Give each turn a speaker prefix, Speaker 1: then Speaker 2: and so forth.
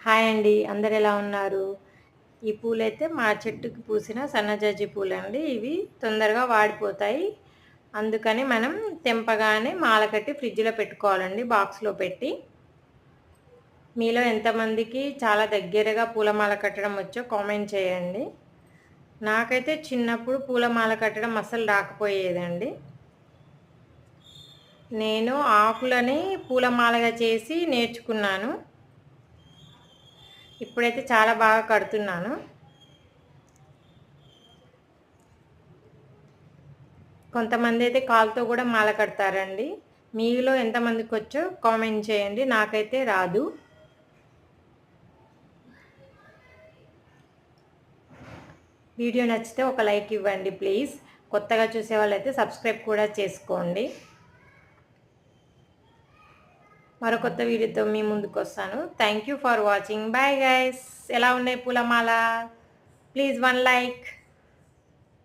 Speaker 1: Hi అండి. అందరు ఎలా ఉన్నారు? ఈ పూలైతే మా చెట్టుకి పూసిన సన్నజాజి పూలండి. ఇవి తొందరగా వాడిపోతాయి. అందుకని మనం తెంపగానే మాల కట్టి ఫ్రిడ్జ్‌లో పెట్టుకోవాలండి బాక్స్‌లో పెట్టి. మీలో ఎంతమందికి చాలా దగ్గరగా పూలమాల కట్టడం వచ్చో కామెంట్ చేయండి. నాకైతే చిన్నప్పుడు పూలమాల కట్టడం అస్సలు రాకపోయేదండి. నేను ఆకులని పూలమాలగా చేసి నేర్చుకున్నాను. ఇప్పుడైతే చాలా బాగా కడుతున్నాను. కొంతమంది అయితే కాలుతో కూడా మాల కడతారండి. మీలో ఎంతమందికి వచ్చో కామెంట్ చేయండి. నాకైతే రాదు. వీడియో నచ్చితే ఒక లైక్ ఇవ్వండి ప్లీజ్. కొత్తగా చూసే వాళ్ళైతే సబ్స్క్రైబ్ కూడా చేసుకోండి. మరో కొత్త వీడియోతో మీ ముందుకు వస్తాను. Thank you for watching. Bye guys. ఎలా ఉన్నాయి పూలమాల? Please 1 like.